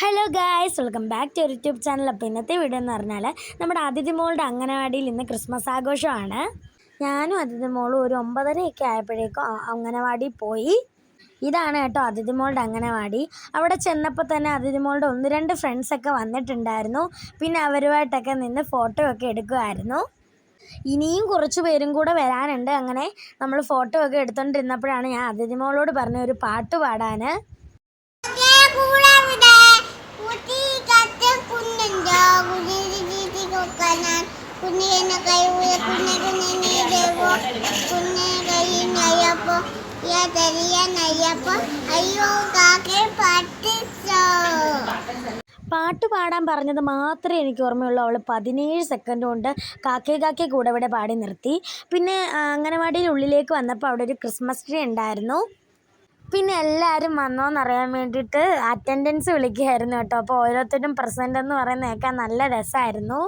Hello guys, welcome back to YouTube channel. അപ്പോൾ ഇന്നത്തെ video എന്ന് പറഞ്ഞാൽ നമ്മുടെ അതിഥി മോളുടെ അംഗനവാടിയിൽ ഇന്ന് ക്രിസ്മസ് ആഘോഷമാണ്. ഞാനും അതിഥി മോളും ഒരു 9:30 ആയപ്പോഴേക്കും അംഗനവാടി പോയി. ഇതാണ് കേട്ടോ അതിഥി മോളുടെ അംഗനവാടി. അവിടെ ചെന്നപ്പോൾ തന്നെ അതിഥി മോളുടെ 1-2 ഫ്രണ്ട്സൊക്കെ വന്നിട്ടുണ്ടായിരുന്നു. പിന്നെ അവരുമായിട്ടൊക്കെ നിന്ന് ഫോട്ടോ ഒക്കെ എടുക്കുമായിരുന്നു. ഇനിയും കുറച്ച് പേരും കൂടെ വരാനുണ്ട്. അങ്ങനെ നമ്മൾ ഫോട്ടോ ഒക്കെ എടുത്തുകൊണ്ടിരുന്നപ്പോഴാണ് ഞാൻ അതിഥി മോളോട് പറഞ്ഞ ഒരു പാട്ട് പാടാൻ. പാട്ട് പാടാൻ പറഞ്ഞത് മാത്രമേ എനിക്ക് ഓർമ്മയുള്ളൂ. അവൾ 17 സെക്കൻഡ് കൊണ്ട് കാക്കേ കാക്കേ കൂടെ ഇവിടെ പാടി നിർത്തി. പിന്നെ അംഗനവാടിയിൽ ഉള്ളിലേക്ക് വന്നപ്പോൾ അവിടെ ഒരു ക്രിസ്മസ് ട്രീ ഉണ്ടായിരുന്നു. പിന്നെ എല്ലാവരും വന്നോന്നറിയാൻ വേണ്ടിയിട്ട് അറ്റൻഡൻസ് വിളിക്കുകയായിരുന്നു കേട്ടോ. അപ്പോൾ ഓരോരുത്തരും പ്രസൻ്റ് എന്ന് പറയുന്നത് കേൾക്കാൻ നല്ല രസമായിരുന്നു.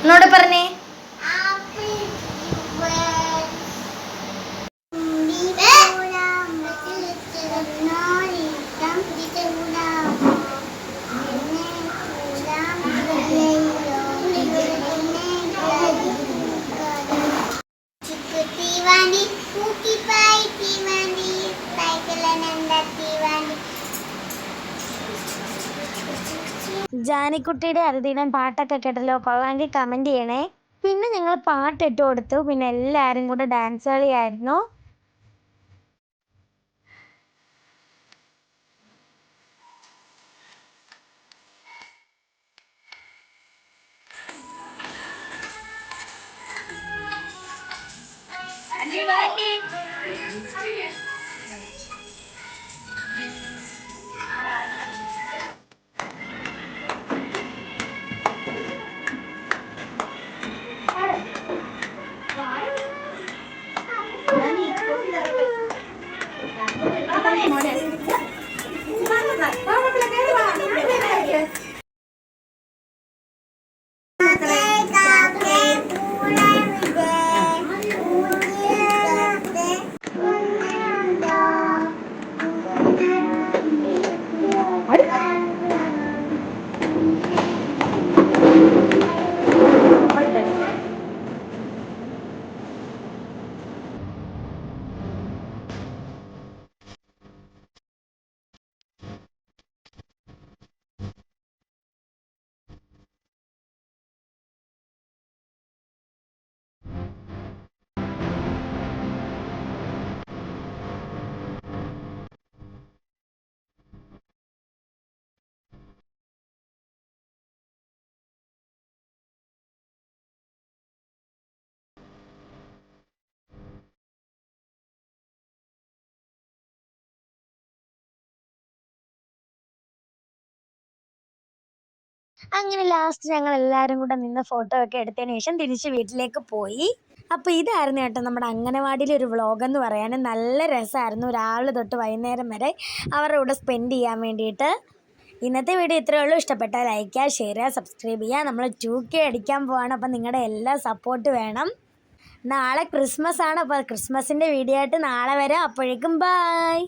എന്നോട് പറഞ്ഞേ. ജാനിക്കുട്ടിയുടെ അതിഥിയിടം പാട്ടൊക്കെ കേട്ടല്ലോ. പോകാമെങ്കിൽ കമൻറ്റ് ചെയ്യണേ. പിന്നെ ഞങ്ങൾ പാട്ടിട്ട് കൊടുത്തു. പിന്നെ എല്ലാവരും കൂടെ ഡാൻസ് കളിയായിരുന്നു. അങ്ങനെ ലാസ്റ്റ് ഞങ്ങൾ എല്ലാവരും കൂടെ നിന്ന് ഫോട്ടോ ഒക്കെ എടുത്തതിന് ശേഷം തിരിച്ച് വീട്ടിലേക്ക് പോയി. അപ്പോൾ ഇതായിരുന്നു കേട്ടോ നമ്മുടെ അംഗനവാടിയിലെ ഒരു വ്ളോഗ് എന്ന് പറയാൻ. നല്ല രസമായിരുന്നു. രാവിലെ തൊട്ട് വൈകുന്നേരം വരെ അവരുടെ കൂടെ സ്പെൻഡ് ചെയ്യാൻ വേണ്ടിയിട്ട്. ഇന്നത്തെ വീഡിയോ ഇത്രയേ ഉള്ളൂ. ഇഷ്ടപ്പെട്ടാൽ ലൈക്ക് ചെയ്യുക, ഷെയർ ചെയ്യുക, സബ്സ്ക്രൈബ് ചെയ്യുക. നമ്മൾ 2K അടിക്കാൻ പോവാണ്. അപ്പം നിങ്ങളുടെ എല്ലാ സപ്പോർട്ട് വേണം. നാളെ ക്രിസ്മസ് ആണ്. അപ്പോൾ ക്രിസ്മസിൻ്റെ വീഡിയോ ആയിട്ട് നാളെ വരാം. അപ്പോഴേക്കും ബൈ.